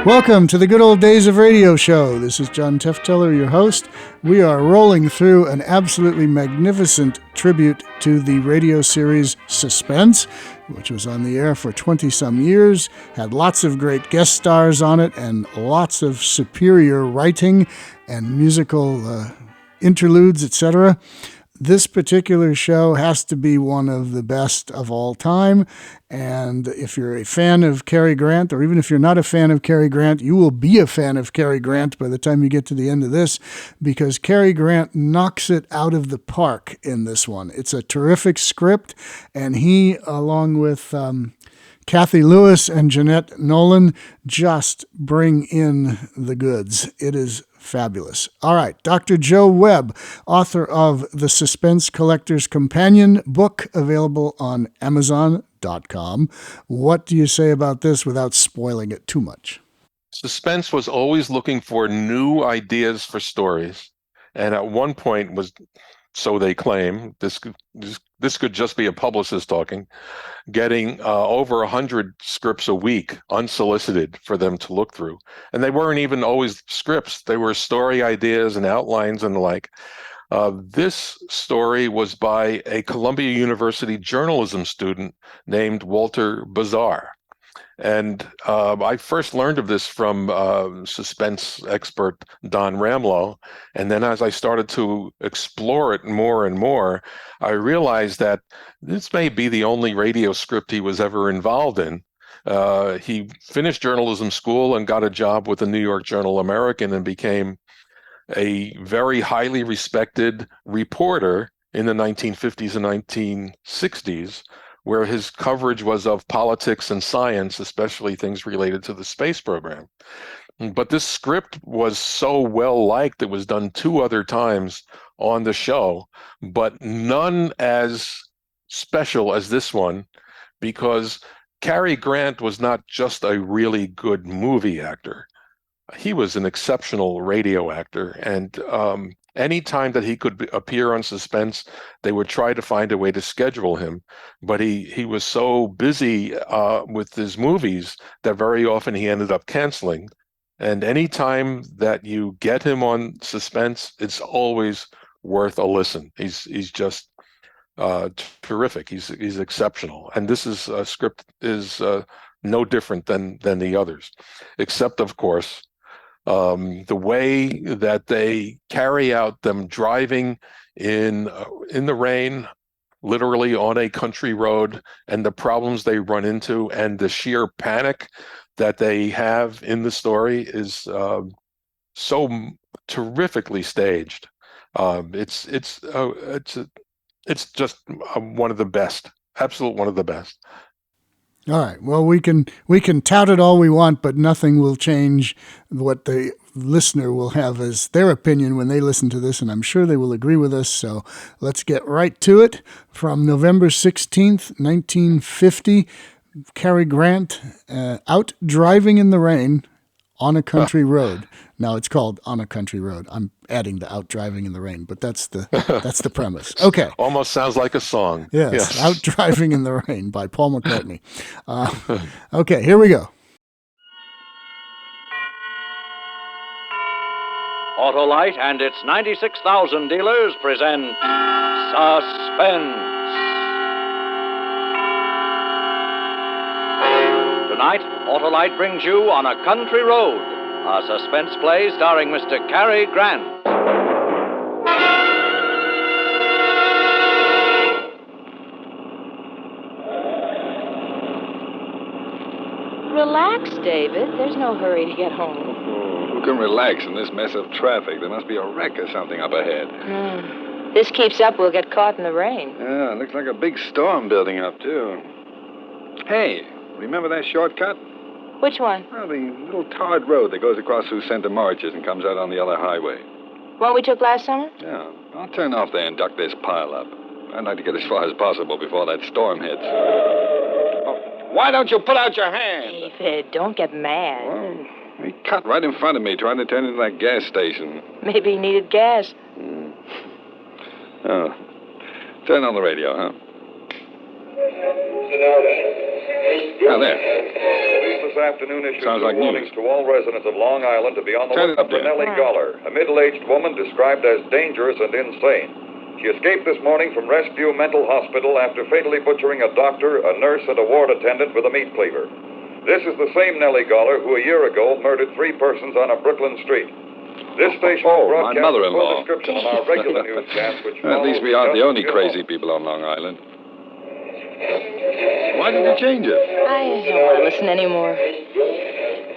Welcome to the Good Old Days of Radio show. This is John Tefteller, your host. We are rolling through an absolutely magnificent tribute to the radio series Suspense, which was on the air for 20-some years, had lots of great guest stars on it, and lots of superior writing and musical interludes, etc. This particular show has to be one of the best of all time, and if you're a fan of Cary Grant, or even if you're not a fan of Cary Grant, you will be a fan of Cary Grant by the time you get to the end of this, because Cary Grant knocks it out of the park in this one. It's a terrific script, and he, along with Cathy Lewis and Jeanette Nolan, just bring in the goods. It is fabulous. All right, Dr. Joe Webb, author of The Suspense Collector's Companion book, available on Amazon.com. What do you say about this without spoiling it too much? Suspense was always looking for new ideas for stories, and at one point was, so they claim, this could just be a publicist talking, getting over 100 scripts a week unsolicited for them to look through. And they weren't even always scripts. They were story ideas and outlines and the like. This story was by a Columbia University journalism student named Walter Bazar. And I first learned of this from suspense expert Don Ramlow. And then as I started to explore it more and more, I realized that this may be the only radio script he was ever involved in. He finished journalism school and got a job with the New York Journal American and became a very highly respected reporter in the 1950s and 1960s, where his coverage was of politics and science, especially things related to the space program. But this script was so well liked, it was done 2 other times on the show, but none as special as this one, because Cary Grant was not just a really good movie actor. He was an exceptional radio actor, and any time that he could appear on Suspense, they would try to find a way to schedule him. But he was so busy with his movies that very often he ended up canceling. And any time that you get him on Suspense, it's always worth a listen. He's just terrific. He's exceptional. And this script is no different than the others, except, of course, the way that they carry out them driving in the rain, literally on a country road, and the problems they run into, and the sheer panic that they have in the story is so terrifically staged. It's just one of the best, absolute one of the best. All right. Well, we can tout it all we want, but nothing will change what the listener will have as their opinion when they listen to this, and I'm sure they will agree with us. So let's get right to it. From November 16th, 1950, Cary Grant, out driving in the rain on a country road. Now it's called On a Country Road. I'm adding the out driving in the rain, but that's the premise. Okay. Almost sounds like a song. Yes. Out Driving in the Rain by Paul McCartney. Okay, here we go. Autolite and its 96,000 dealers present Suspense. Tonight, Autolite brings you On a Country Road, a suspense play starring Mr. Cary Grant. Relax, David. There's no hurry to get home. Oh, who can relax in this mess of traffic? There must be a wreck or something up ahead. This keeps up, we'll get caught in the rain. Yeah, it looks like a big storm building up, too. Hey, remember that shortcut? Which one? Well, the little tarred road that goes across through Center Marches and comes out on the other highway. One we took last summer? Yeah, I'll turn off there and duck this pileup. I'd like to get as far as possible before that storm hits. Oh, why don't you put out your hand? David, don't get mad. Well, he cut right in front of me trying to turn into that gas station. Maybe he needed gas. Oh, turn on the radio, huh? Now, there. Police this afternoon issued Sounds like warnings news. to all residents of Long Island to be on the Turn it lookout up for there. Nellie Goller, a middle-aged woman described as dangerous and insane. She escaped this morning from Rescue Mental Hospital after fatally butchering a doctor, a nurse, and a ward attendant with a meat cleaver. This is the same Nellie Goller who a year ago murdered 3 persons on a Brooklyn street. This station will my broadcast a mother-in-law. full description of our regular newscast, which At least we follows aren't the just only a few crazy moments. people on Long Island. Why did you change it? I don't want to listen anymore.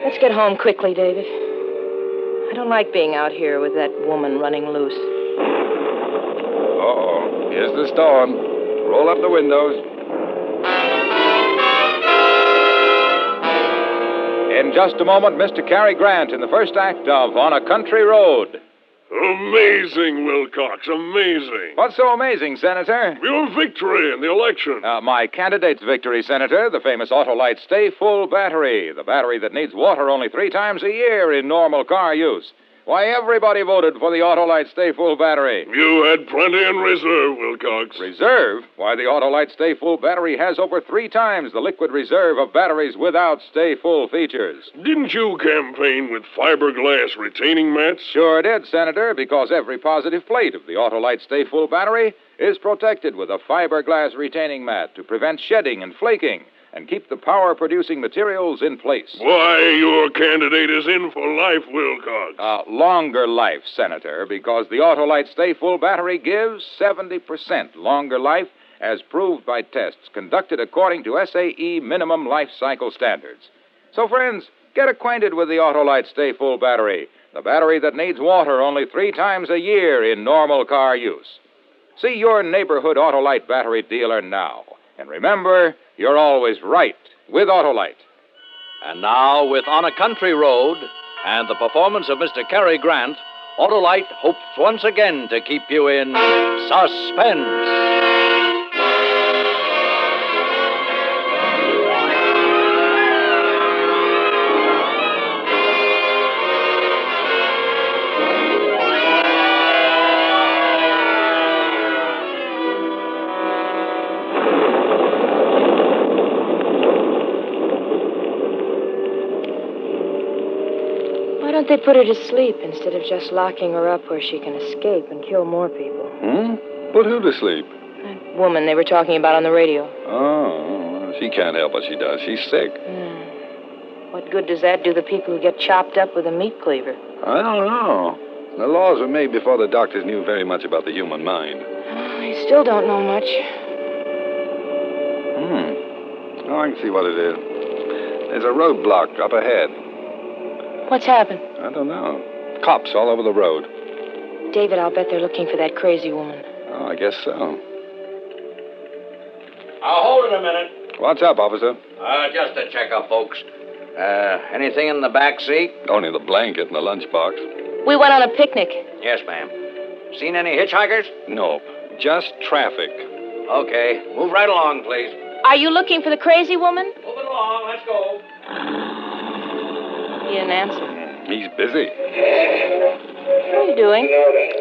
Let's get home quickly, David. I don't like being out here with that woman running loose. Uh-oh. Here's the storm. Roll up the windows. In just a moment, Mr. Cary Grant in the first act of On a Country Road. Amazing, Wilcox, amazing. What's so amazing, Senator? Your victory in the election. My candidate's victory, Senator, the famous Autolite Stay Full battery, the battery that needs water only 3 times a year in normal car use. Why, everybody voted for the Autolite Stay Full battery. You had plenty in reserve, Wilcox. Reserve? Why, the Autolite Stay Full battery has over 3 times the liquid reserve of batteries without Stay Full features. Didn't you campaign with fiberglass retaining mats? Sure did, Senator, because every positive plate of the Autolite Stay Full battery is protected with a fiberglass retaining mat to prevent shedding and flaking and keep the power-producing materials in place. Why, your candidate is in for life, Wilcox. Longer life, Senator, because the Autolite Stay Full battery gives 70% longer life as proved by tests conducted according to SAE minimum life cycle standards. So, friends, get acquainted with the Autolite Stay Full battery, the battery that needs water only 3 times a year in normal car use. See your neighborhood Autolite battery dealer now. And remember, you're always right with Autolite. And now, with On a Country Road and the performance of Mr. Cary Grant, Autolite hopes once again to keep you in suspense. Why don't they put her to sleep instead of just locking her up where she can escape and kill more people? Put who to sleep? That woman they were talking about on the radio. Oh, she can't help what she does. She's sick. What good does that do the people who get chopped up with a meat cleaver? I don't know. The laws were made before the doctors knew very much about the human mind. I still don't know much. Oh, I can see what it is. There's a roadblock up ahead. What's happened? I don't know. Cops all over the road. David, I'll bet they're looking for that crazy woman. Oh, I guess so. I'll hold it a minute. What's up, officer? Just a checkup, folks. Anything in the back seat? Only the blanket and the lunchbox. We went on a picnic. Yes, ma'am. Seen any hitchhikers? Nope. Just traffic. Okay. Move right along, please. Are you looking for the crazy woman? Moving along. Let's go. He didn't answer. He's busy. What are you doing?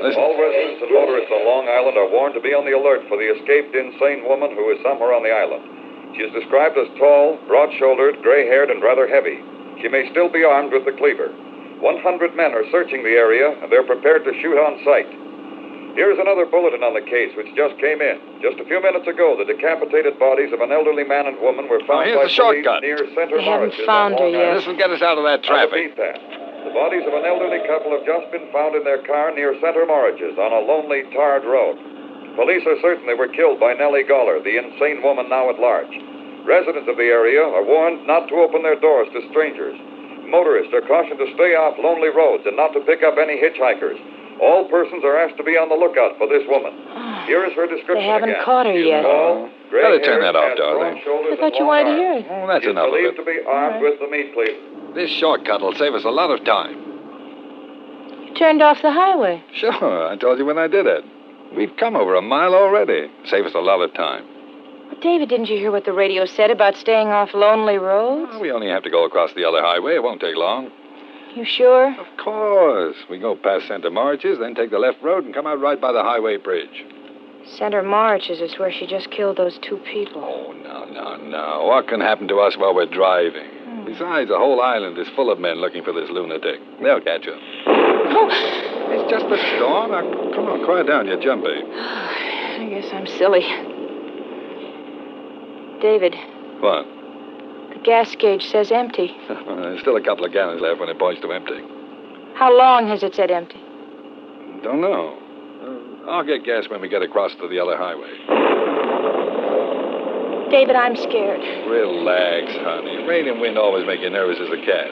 Listen. All residents and motorists on Long Island are warned to be on the alert for the escaped insane woman who is somewhere on the island. She is described as tall, broad-shouldered, gray-haired, and rather heavy. She may still be armed with the cleaver. 100 men are searching the area, and they're prepared to shoot on sight. Here's another bulletin on the case, which just came in. Just a few minutes ago, the decapitated bodies of an elderly man and woman were found here's by the police shortcut. near Center They haven't Marishes found on her Long yet. Island. This will get us out of that I traffic. repeat that. The bodies of an elderly couple have just been found in their car near Center Marishes on a lonely, tarred road. Police are certain they were killed by Nellie Goller, the insane woman now at large. Residents of the area are warned not to open their doors to strangers. Motorists are cautioned to stay off lonely roads and not to pick up any hitchhikers. All persons are asked to be on the lookout for this woman. Here is her description They haven't again. caught her She is yet. tall, Better turn that off, gray-haired, has darling. broad shoulders I thought and you long wanted to arms. hear it. Oh, that's She's enough of believed it. to be armed with the meat cleaver. This shortcut will save us a lot of time. You turned off the highway. Sure, I told you when I did it. We've come over a mile already. Save us a lot of time. Well, David, didn't you hear what the radio said about staying off lonely roads? We only have to go across the other highway. It won't take long. You sure? Of course. We go past Santa Marches, then take the left road and come out right by the highway bridge. Center Marches is where she just killed those 2 people. Oh, no. What can happen to us while we're driving? Besides, the whole island is full of men looking for this lunatic. They'll catch her. Oh. It's just a storm. Now, come on, quiet down. You're jumpy. I guess I'm silly. David. What? The gas gauge says empty. There's still a couple of gallons left when it points to empty. How long has it said empty? Don't know. I'll get gas when we get across to the other highway. David, I'm scared. Relax, honey. Rain and wind always make you nervous as a cat.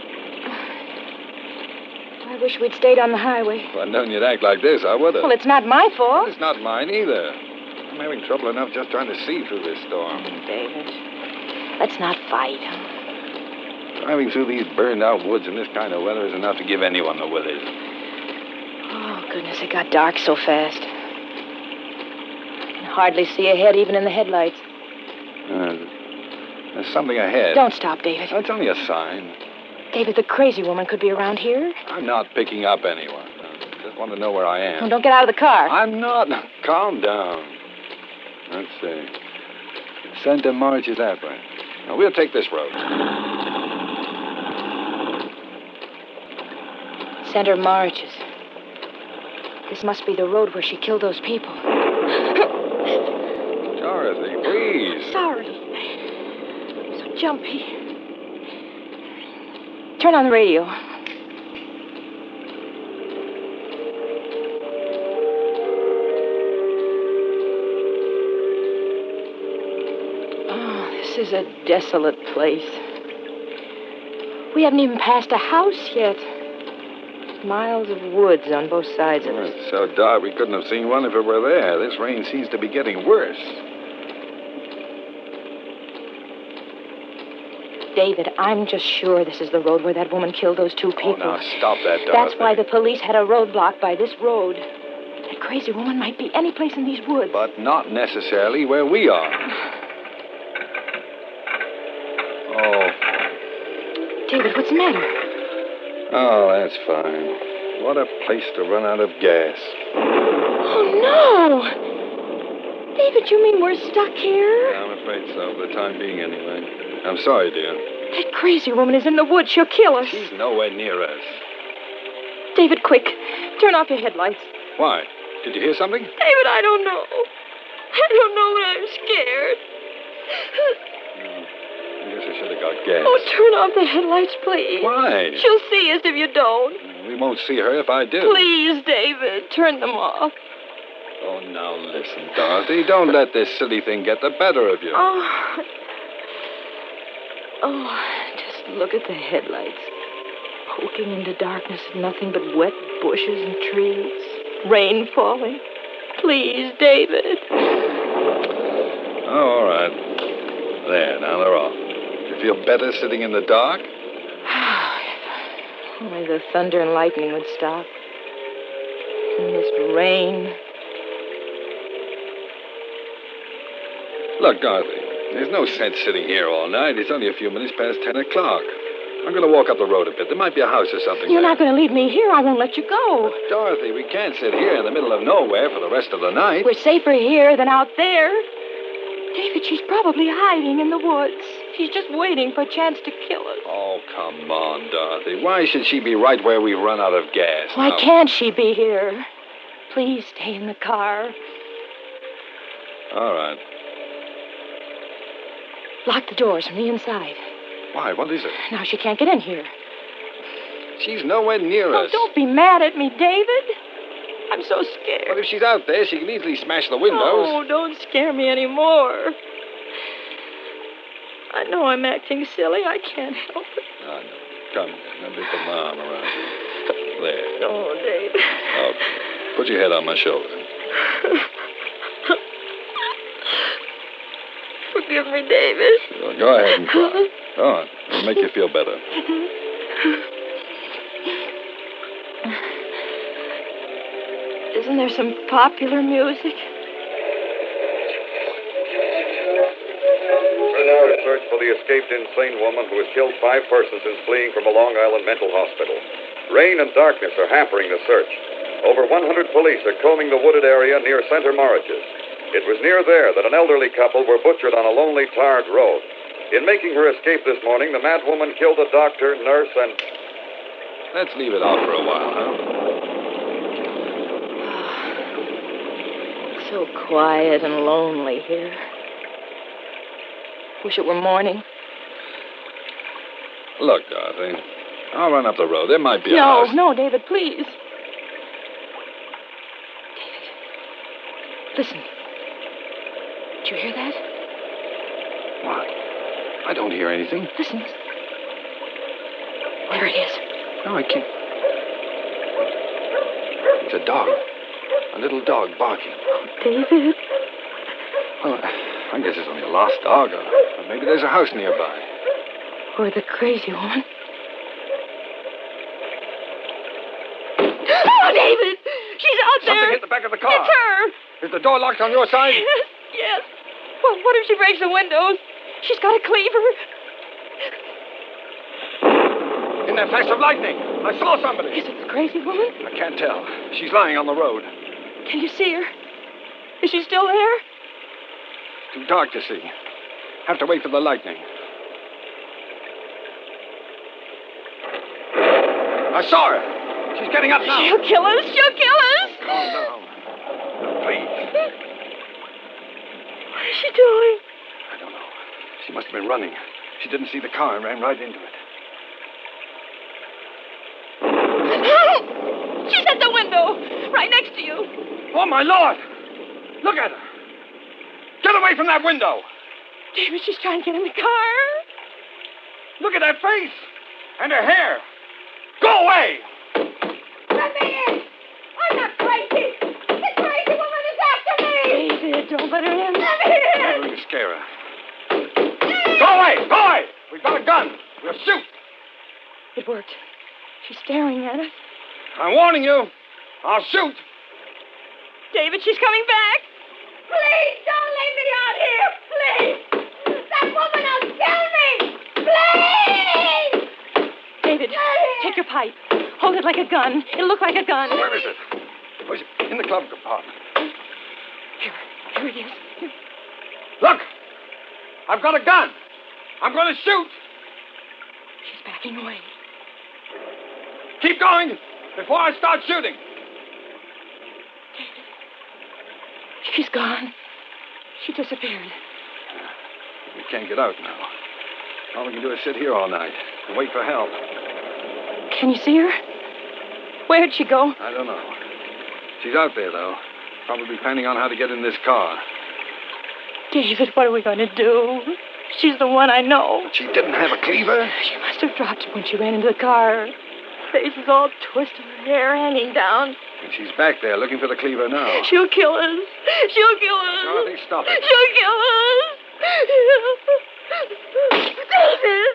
I wish we'd stayed on the highway. If I'd known you'd act like this, I would have. Well, it's not my fault. It's not mine either. I'm having trouble enough just trying to see through this storm. David, let's not fight. Driving through these burned-out woods in this kind of weather is enough to give anyone the willies. Oh, goodness, it got dark so fast. I can hardly see ahead, even in the headlights. There's something ahead. Don't stop, David. That's only a sign. David, the crazy woman could be around here. I'm not picking up anyone. I just want to know where I am. Well, don't get out of the car. I'm not. Now, calm down. Let's see. Center March is that way. Now, we'll take this road. Center Marches. This must be the road where she killed those people. Dorothy, please. Sorry. I'm so jumpy. Turn on the radio. Oh, this is a desolate place. We haven't even passed a house yet. Miles of woods on both sides of us. It's so dark we couldn't have seen one if it were there. This rain seems to be getting worse. David, I'm just sure this is the road where that woman killed those 2 people. Oh, now stop that, Dorothy. That's why the police had a roadblock by this road. That crazy woman might be any place in these woods. But not necessarily where we are. Oh. David, what's the matter? Oh, that's fine. What a place to run out of gas. Oh, no! David, you mean we're stuck here? Yeah, I'm afraid so, for the time being anyway. I'm sorry, dear. That crazy woman is in the woods. She'll kill us. She's nowhere near us. David, quick. Turn off your headlights. Why? Did you hear something? David, I don't know. I don't know, but I'm scared. I guess I should have got gas. Oh, turn off the headlights, please. Why? She'll see us if you don't. We won't see her if I do. Please, David, turn them off. Oh, now listen, Dorothy. Don't let this silly thing get the better of you. Oh, just look at the headlights. Poking into darkness of nothing but wet bushes and trees. Rain falling. Please, David. Oh, all right. There, now they're off. You feel better sitting in the dark? Only the thunder and lightning would stop. And this rain. Look, Dorothy, there's no sense sitting here all night. It's only a few minutes past 10 o'clock. I'm going to walk up the road a bit. There might be a house or something You're there. not going to leave me here. I won't let you go. But, Dorothy, we can't sit here in the middle of nowhere for the rest of the night. We're safer here than out there. David, she's probably hiding in the woods. She's just waiting for a chance to kill us. Oh, come on, Dorothy. Why should she be right where we've run out of gas? Why now? can't she be here? Please stay in the car. All right. Lock the doors from the inside. Why? What is it? Now she can't get in here. She's nowhere near Oh, us. don't be mad at me, David. I'm so scared. But if she's out there, she can easily smash the windows. Oh, don't scare me anymore. I know I'm acting silly. I can't help it. Oh, no. Come here. Let me put my arm around you. There. Oh, David. Okay. Put your head on my shoulder. Forgive me, David. Sure, go ahead and cry. Go on. It'll make you feel better. Isn't there some popular music? We're now to search for the escaped insane woman who has killed 5 persons since fleeing from a Long Island mental hospital. Rain and darkness are hampering the search. Over 100 police are combing the wooded area near Center Marches. It was near there that an elderly couple were butchered on a lonely, tarred road. In making her escape this morning, the mad woman killed a doctor, nurse, and... Let's leave it out for a while, huh? So quiet and lonely here. Wish it were morning. Look, Dorothy, I'll run up the road. There might be a No, house. no, David, please. David. Listen. Did you hear that? What? I don't hear anything. Listen. There it is. No, I can't. It's a dog. A little dog barking. David. Well, I guess it's only a lost dog, or maybe there's a house nearby. Or the crazy woman. Oh, David! She's out there! Something hit the back of the car. It's her! Is the door locked on your side? Yes. Well, what if she breaks the windows? She's got a cleaver. In that flash of lightning, I saw somebody. Is it the crazy woman? I can't tell. She's lying on the road. Can you see her? Is she still there? Too dark to see. Have to wait for the lightning. I saw her. She's getting up now. She'll kill us. She'll kill us. Calm down. Please. What is she doing? I don't know. She must have been running. She didn't see the car and ran right into it. She's at the window, right next to you. Oh, my Lord! Look at her. Get away from that window. David, she's trying to get in the car. Look at that face. And her hair. Go away! Let me in! I'm not crazy! The crazy woman is after me! David, don't let her in. Let me in! I'm going to scare her. Go away! Go away! We've got a gun. We'll shoot. It worked. She's staring at us. I'm warning you. I'll shoot. David, she's coming back. Please don't leave me out here! Please! That woman will kill me! Please! David, take your pipe. Hold it like a gun. It'll look like a gun. Where is it? Oh, it's in the glove compartment. Here it is. Look! I've got a gun. I'm going to shoot. She's backing away. Keep going before I start shooting. David, she's gone. She disappeared. We can't get out now. All we can do is sit here all night and wait for help. Can you see her? Where'd she go? I don't know. She's out there, though. Probably planning on how to get in this car. David, what are we going to do? She's the one I know. But she didn't have a cleaver. She must have dropped it when she ran into the car. Her face is all twisted, her hair hanging down. And she's back there looking for the cleaver now. She'll kill us. She'll kill us. Dorothy, stop it. She'll kill us. David! David!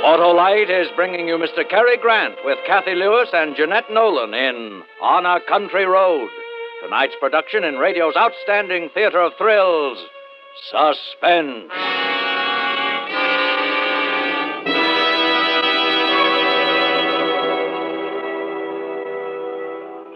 Autolite is bringing you Mr. Cary Grant with Cathy Lewis and Jeanette Nolan in On a Country Road. Tonight's production in radio's outstanding theater of thrills, Suspense.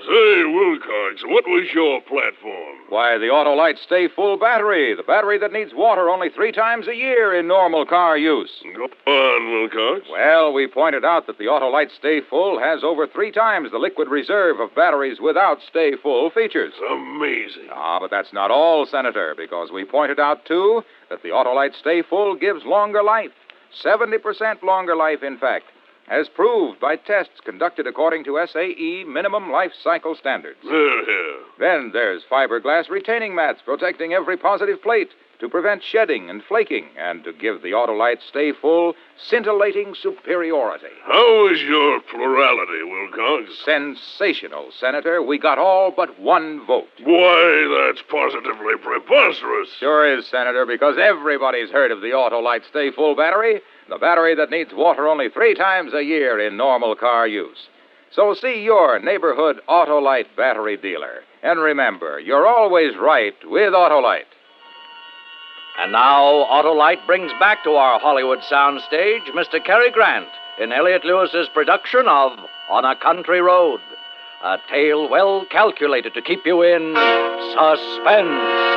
Say, Wilcox, what was your platform? Why, the Autolite Stay Full battery. The battery that needs water only 3 times a year in normal car use. Go on, Wilcox. Well, we pointed out that the Autolite Stay Full has over 3 times the liquid reserve of batteries without Stay Full features. Amazing. Ah, but that's not all, Senator, because we pointed out, too, that the Autolite Stay Full gives longer life. 70% longer life, in fact, as proved by tests conducted according to SAE minimum life cycle standards. Then there's fiberglass retaining mats protecting every positive plate to prevent shedding and flaking and to give the Autolite Stay Full scintillating superiority. How is your plurality, Wilcox? Sensational, Senator. We got all but 1 vote. Why, that's positively preposterous. Sure is, Senator, because everybody's heard of the Autolite Stay Full battery, the battery that needs water only 3 times a year in normal car use. So see your neighborhood Autolite battery dealer. And remember, you're always right with Autolite. And now, Autolite brings back to our Hollywood soundstage Mr. Cary Grant in Elliott Lewis's production of On a Country Road, a tale well calculated to keep you in suspense.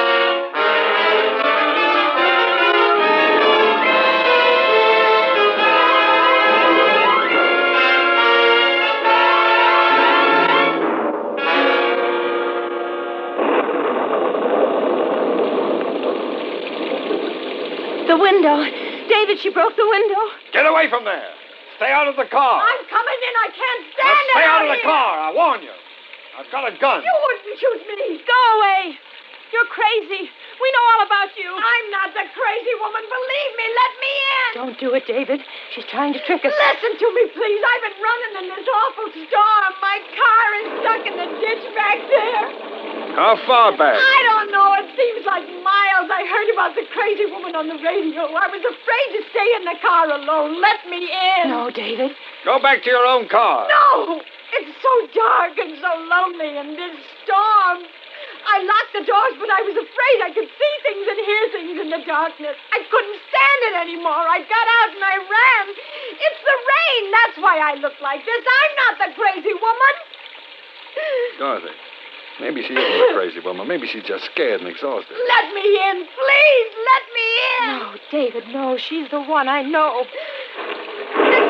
The window. David, she broke the window. Get away from there. Stay out of the car. I'm coming in. I can't Now stand it. stay out of the here. car. I warn you. I've got a gun. You wouldn't shoot me. Go away. You're crazy. We know all about you. I'm not the crazy woman. Believe me. Let me in. Don't do it, David. She's trying to trick us. Listen to me, please. I've been running in this awful storm. My car is stuck in the ditch back there. How far back? I don't know. It seems like miles. I heard about the crazy woman on the radio. I was afraid to stay in the car alone. Let me in. No, David. Go back to your own car. No. It's so dark and so lonely in this storm. I locked the doors, but I was afraid I could see things and hear things in the darkness. I couldn't stand it anymore. I got out and I ran. It's the rain. That's why I look like this. I'm not the crazy woman. Dorothy, maybe she isn't a crazy woman. Maybe she's just scared and exhausted. Let me in, please. Let me in. No, David, no. She's the one I know. This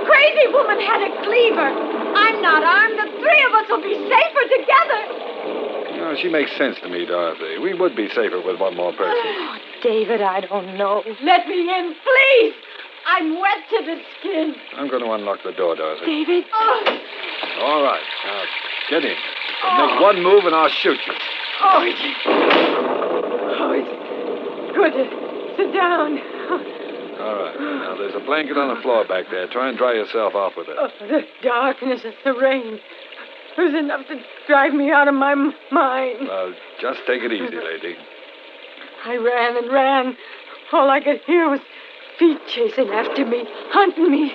crazy woman had a cleaver. I'm not armed. The three of us will be safer together. No, she makes sense to me, Dorothy. We would be safer with one more person. Oh, David, I don't know. Let me in, please. I'm wet to the skin. I'm going to unlock the door, Dorothy. David? Oh, All right. Now, get in. Make one move and I'll shoot you. it's good to sit down. All right. Now, there's a blanket on the floor back there. Try and dry yourself off with it. Oh, the darkness and the rain. It was enough to drive me out of my mind. Well, just take it easy, lady. I ran and ran. All I could hear was feet chasing after me, hunting me.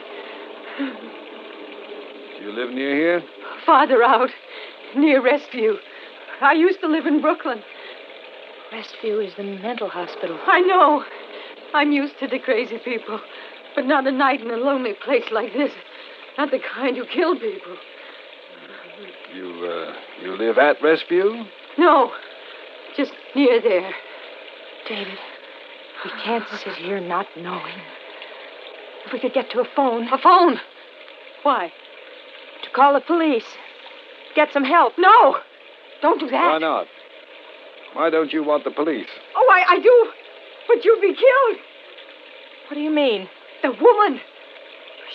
Do you live near here? Farther out, near Rescue. I used to live in Brooklyn. Rescue is the mental hospital. I know. I'm used to the crazy people, but not a night in a lonely place like this. Not the kind who kill people. You live at Rescue? No, just near there. David, we can't sit here not knowing. If we could get to a phone. A phone? Why? To call the police. Get some help. No! Don't do that. Why not? Why don't you want the police? Oh, I do. But you'll be killed. What do you mean? The woman.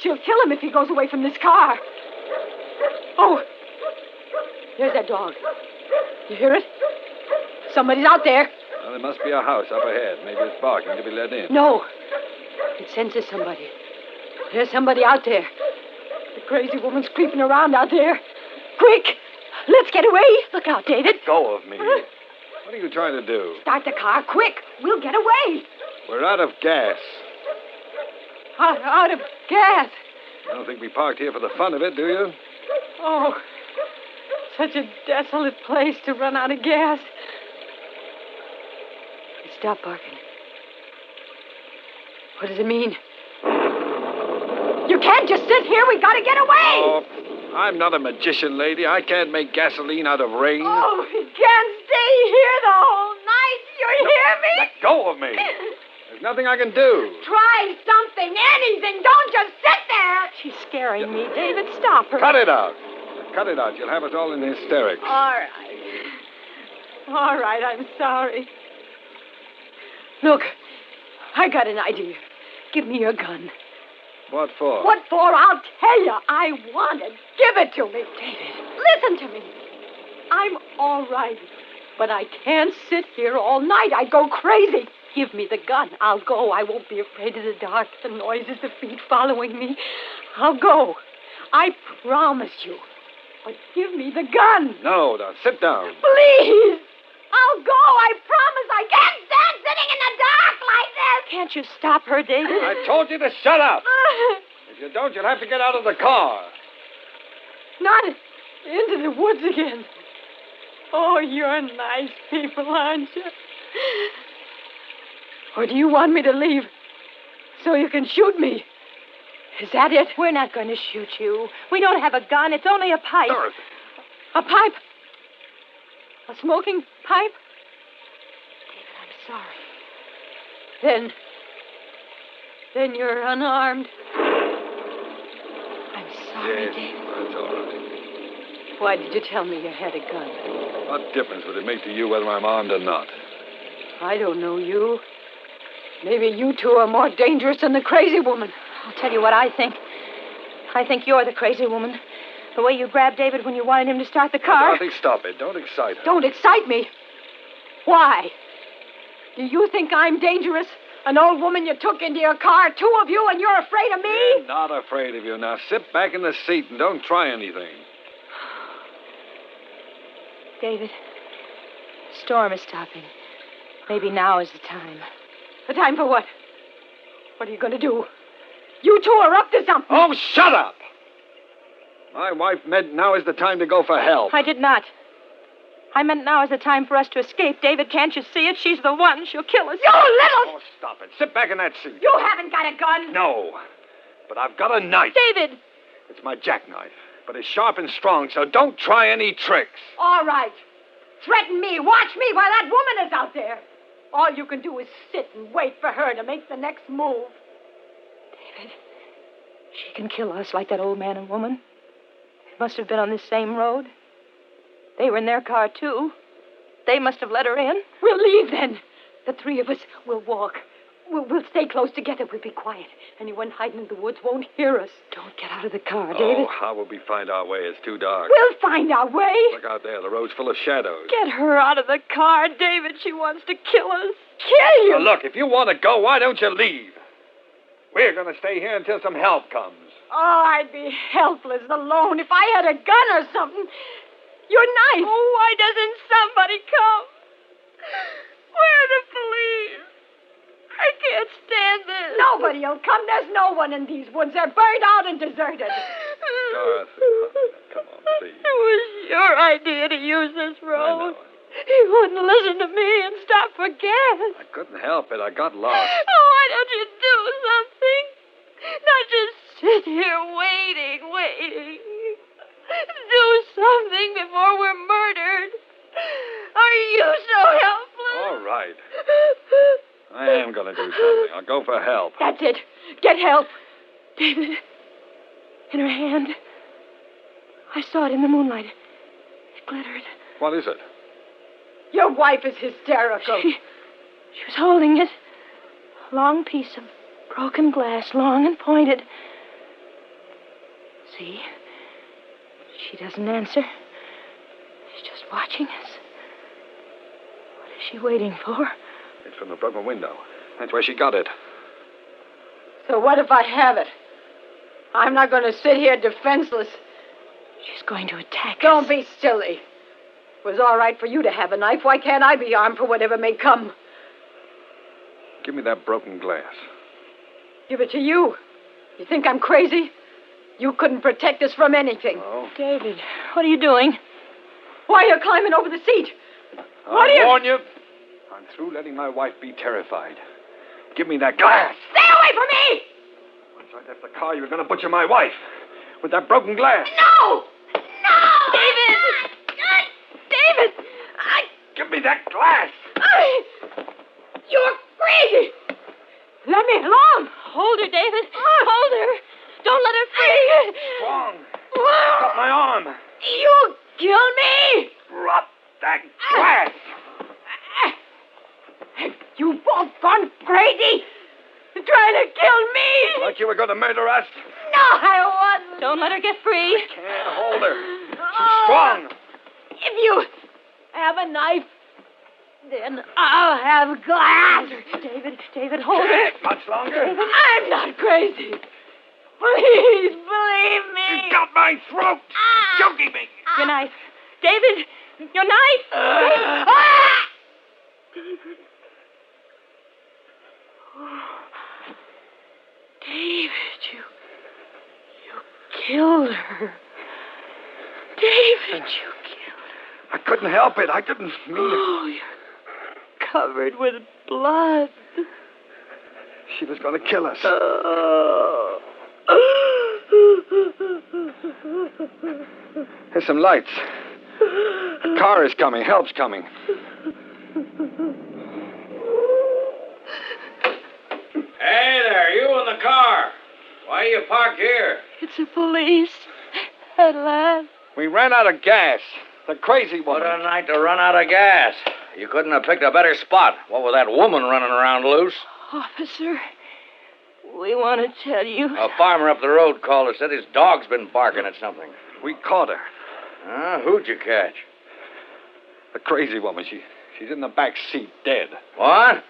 She'll kill him if he goes away from this car. Oh, there's that dog. You hear it? Somebody's out there. Well, there must be a house up ahead. Maybe it's barking to be let in. No. It senses somebody. There's somebody out there. The crazy woman's creeping around out there. Quick! Let's get away. Look out, David. Let go of me. What are you trying to do? Start the car, quick. We'll get away. We're out of gas. Out of gas. I don't think we parked here for the fun of it, do you? Oh, such a desolate place to run out of gas. Stop barking. What does it mean? You can't just sit here. We gotta get away. Oh, I'm not a magician, lady. I can't make gasoline out of rain. Oh, we can't stay here the whole night. You hear me? Let go of me. There's nothing I can do. Try something, anything. Don't just sit there. She's scaring me. David, stop her. Cut it out. Cut it out. You'll have us all in hysterics. All right, I'm sorry. Look, I got an idea. Give me your gun. What for? What for? I'll tell you. I want it. Give it to me. David. Listen to me. I'm all right, but I can't sit here all night. I'd go crazy. Give me the gun. I'll go. I won't be afraid of the dark, the noises, the feet following me. I'll go. I promise you. But give me the gun. No, now sit down. Please. I'll go. I promise. I can't stand sitting in the dark like this. Can't you stop her, David? I told you to shut up. If you don't, you'll have to get out of the car. Not into the woods again. Oh, you're nice people, aren't you? Or do you want me to leave so you can shoot me? Is that it? We're not going to shoot you. We don't have a gun. It's only a pipe. Dorothy. A pipe? A smoking pipe? David, I'm sorry. Then you're unarmed. I'm sorry, Yes, David. that's all right. Why did you tell me you had a gun? What difference would it make to you whether I'm armed or not? I don't know you. Maybe you two are more dangerous than the crazy woman. I'll tell you what I think. I think you're the crazy woman. The way you grabbed David when you wanted him to start the car. Dorothy, stop it. Don't excite her. Don't excite me. Why? Do you think I'm dangerous? An old woman you took into your car, two of you, and you're afraid of me? I'm not afraid of you. Now sit back in the seat and don't try anything. David, the storm is stopping. Maybe now is the time. The time for what? What are you going to do? You two are up to something. Oh, shut up! My wife meant now is the time to go for help. I did not. I meant now is the time for us to escape. David, can't you see it? She's the one. She'll kill us. You little... Oh, stop it. Sit back in that seat. You haven't got a gun. No, but I've got a knife. David! It's my jackknife, but it's sharp and strong, so don't try any tricks. All right. Threaten me. Watch me while that woman is out there. All you can do is sit and wait for her to make the next move. David, she can kill us like that old man and woman. They must have been on this same road. They were in their car, too. They must have let her in. We'll leave then. The three of us will walk. We'll stay close together. We'll be quiet. Anyone hiding in the woods won't hear us. Don't get out of the car, David. Oh, how will we find our way? It's too dark. We'll find our way. Look out there. The road's full of shadows. Get her out of the car, David. She wants to kill us. Kill you. Now, look, if you want to go, why don't you leave? We're going to stay here until some help comes. Oh, I'd be helpless alone if I had a gun or something. Your knife. Oh, why doesn't somebody come? Where are the police? I can't stand this. Nobody will come. There's no one in these woods. They're burned out and deserted. Dorothy, come on, please. It was your idea to use this I road. know it. You wouldn't listen to me and stop for gas. I couldn't help it. I got lost. Oh, why don't you do something? Not just sit here waiting. Do something before we're murdered. Are you so helpless? All right. I am going to do something. I'll go for help. That's it. Get help. David, in her hand. I saw it in the moonlight. It glittered. What is it? Your wife is hysterical. She was holding it. A long piece of broken glass, long and pointed. See? She doesn't answer. She's just watching us. What is she waiting for? It's from the broken window. That's where she got it. So what if I have it? I'm not going to sit here defenseless. She's going to attack us. Don't be silly. It was all right for you to have a knife. Why can't I be armed for whatever may come? Give me that broken glass. Give it to you. You think I'm crazy? You couldn't protect us from anything. Oh? David, what are you doing? Why are you climbing over the seat? What are I you... warn you. I'm through letting my wife be terrified. Give me that glass. Stay away from me! Once I left the car, you were going to butcher my wife. With that broken glass. No! No! David! David! Give me that glass. You're crazy! Let me alone! Hold her, David. Hold her. Don't let her free. Strong. Got my arm. You kill me! Drop that glass. You both gone crazy? Trying to kill me? Like you were going to murder us. No, I wasn't. Don't let her get free. Can't hold her. She's strong. If you have a knife, then I'll have glass. David, hold her. Can't much longer. I'm not crazy. Please believe me. You got my throat. Choking me. Your knife. David, your knife. David. Oh. David, you killed her. did you kill her? I couldn't help it. I didn't mean it. Oh, you're covered with blood. She was going to kill us. Oh. There's some lights. A car is coming. Help's coming. Hey there, you in the car. Why are you parked here? It's the police. At last. We ran out of gas. The crazy What woman. a night to run out of gas. You couldn't have picked a better spot. What with that woman running around loose? Officer, we want to tell you. A farmer up the road called us, said his dog's been barking at something. We caught her. Who'd you catch? The crazy woman. She's in the back seat, dead. What?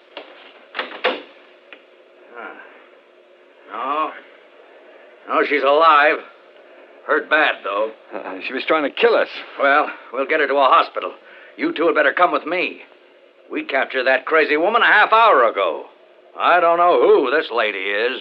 No. No, she's alive. Hurt bad, though. She was trying to kill us. Well, we'll get her to a hospital. You two had better come with me. We captured that crazy woman a half hour ago. I don't know who this lady is.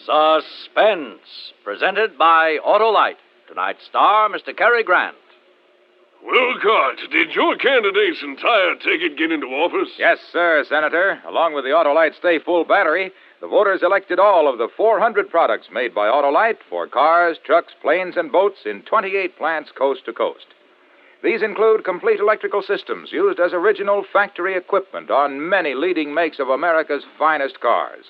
Suspense, presented by Autolite. Tonight's star, Mr. Cary Grant. Wilcott, did your candidate's entire ticket get into office? Yes, sir, Senator. Along with the Autolite Stay Full battery, the voters elected all of the 400 products made by Autolite for cars, trucks, planes, and boats in 28 plants coast to coast. These include complete electrical systems used as original factory equipment on many leading makes of America's finest cars.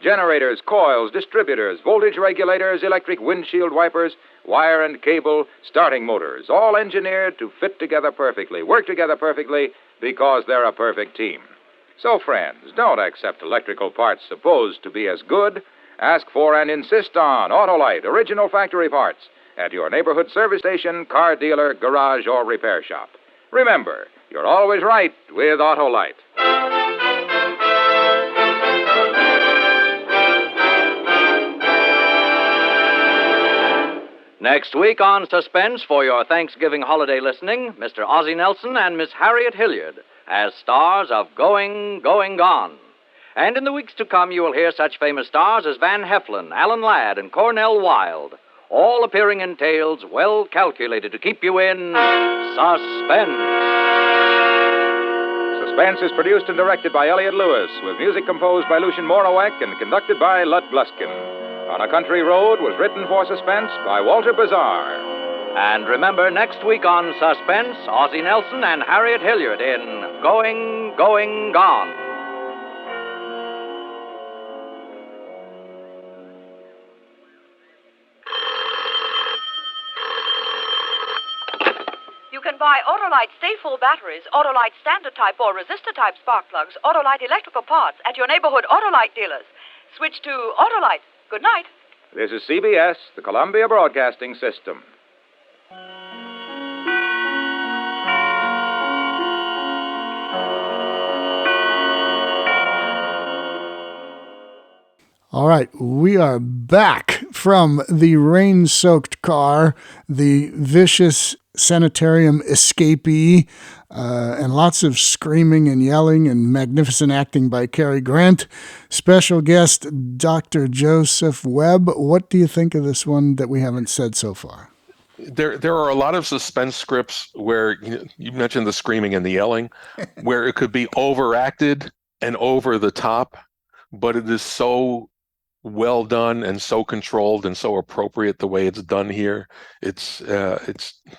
Generators, coils, distributors, voltage regulators, electric windshield wipers, wire and cable, starting motors, all engineered to fit together perfectly, work together perfectly, because they're a perfect team. So, friends, don't accept electrical parts supposed to be as good. Ask for and insist on Autolite original factory parts at your neighborhood service station, car dealer, garage, or repair shop. Remember, you're always right with Autolite. Next week on Suspense, for your Thanksgiving holiday listening, Mr. Ozzie Nelson and Miss Harriet Hilliard as stars of Going, Going, Gone. And in the weeks to come, you will hear such famous stars as Van Heflin, Alan Ladd, and Cornell Wilde, all appearing in tales well calculated to keep you in suspense. Suspense is produced and directed by Elliott Lewis, with music composed by Lucien Morawek and conducted by Lud Gluskin. On a Country Road was written for Suspense by Walter Bazar. And remember, next week on Suspense, Ozzie Nelson and Harriet Hilliard in Going, Going, Gone. You can buy Autolite Stay Full batteries, Autolite Standard Type or Resistor Type spark plugs, Autolite electrical parts at your neighborhood Autolite dealers. Switch to Autolite. Good night. This is CBS, the Columbia Broadcasting System. All right, we are back from the rain-soaked car, the vicious sanitarium escapee, and lots of screaming and yelling and magnificent acting by Cary Grant. Special guest, Dr. Joseph Webb. What do you think of this one that we haven't said so far? There are a lot of suspense scripts where you mentioned the screaming and the yelling, where it could be overacted and over the top, but it is so well done and so controlled and so appropriate the way it's done here. It's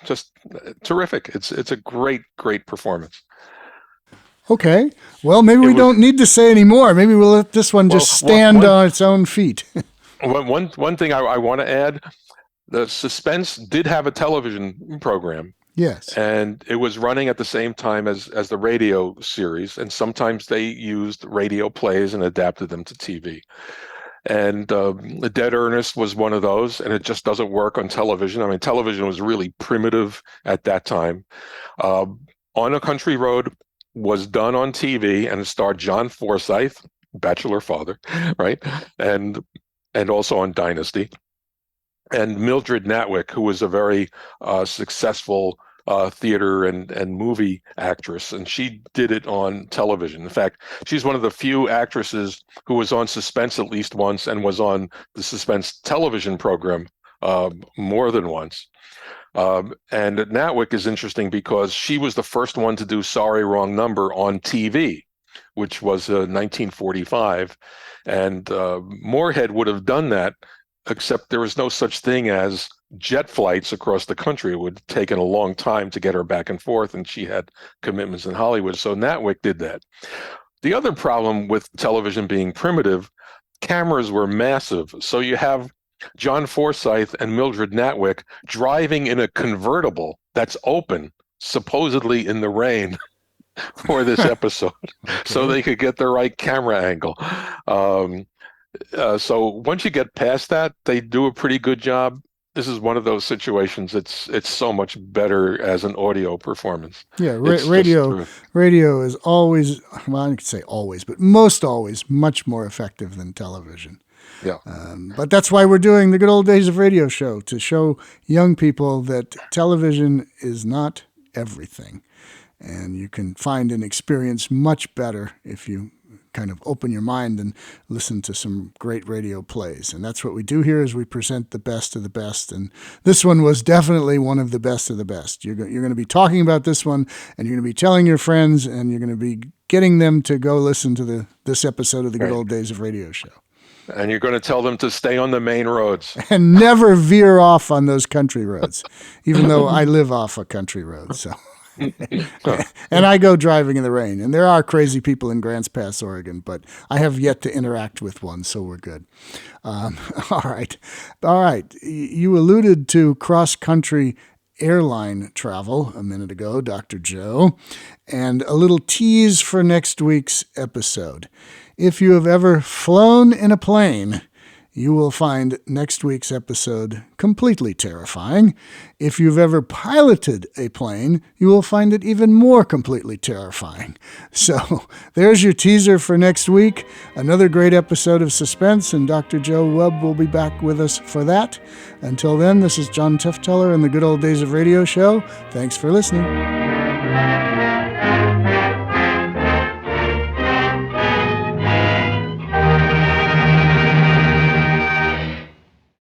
just terrific. It's a great performance. Okay. Well, maybe we don't need to say any more. Maybe we'll let this one just stand on its own feet. One thing I want to add, the Suspense did have a television program. Yes. And it was running at the same time as the radio series, and sometimes they used radio plays and adapted them to TV. And Dead Earnest was one of those, and it just doesn't work on television. I mean, television was really primitive at that time. On a Country Road was done on TV, and it starred John Forsythe, bachelor father, right? And and also on Dynasty. And Mildred Natwick, who was a very successful theater and movie actress, and she did it on television. In fact, she's one of the few actresses who was on Suspense at least once and was on the Suspense television program more than once. And Natwick is interesting because she was the first one to do Sorry, Wrong Number on TV, which was 1945. And Moorhead would have done that, except there was no such thing as jet flights across the country. It would have taken a long time to get her back and forth, and she had commitments in Hollywood. So Natwick did that. The other problem with television being primitive, cameras were massive. So you have John Forsythe and Mildred Natwick driving in a convertible that's open, supposedly in the rain, for this episode, so they could get the right camera angle. So once you get past that, they do a pretty good job. This is one of those situations. It's so much better as an audio performance. Yeah, radio is always, well, I could say always, but most always much more effective than television. Yeah. But that's why we're doing the Good Old Days of Radio show, to show young people that television is not everything. And you can find and experience much better if you kind of open your mind and listen to some great radio plays. And that's what we do here, is we present the best of the best. And this one was definitely one of the best of the best. You're going to be talking about this one, and you're going to be telling your friends, and you're going to be getting them to go listen to this episode of the Good Old Days of Radio show. And you're going to tell them to stay on the main roads. And never veer off on those country roads, even though I live off a country road. So, and I go driving in the rain. And there are crazy people in Grants Pass, Oregon, but I have yet to interact with one, so we're good. All right. You alluded to cross-country airline travel a minute ago, Dr. Joe, and a little tease for next week's episode. If you have ever flown in a plane, you will find next week's episode completely terrifying. If you've ever piloted a plane, you will find it even more completely terrifying. So there's your teaser for next week. Another great episode of Suspense, and Dr. Joe Webb will be back with us for that. Until then, this is John Tefteller in the Good Old Days of Radio show. Thanks for listening.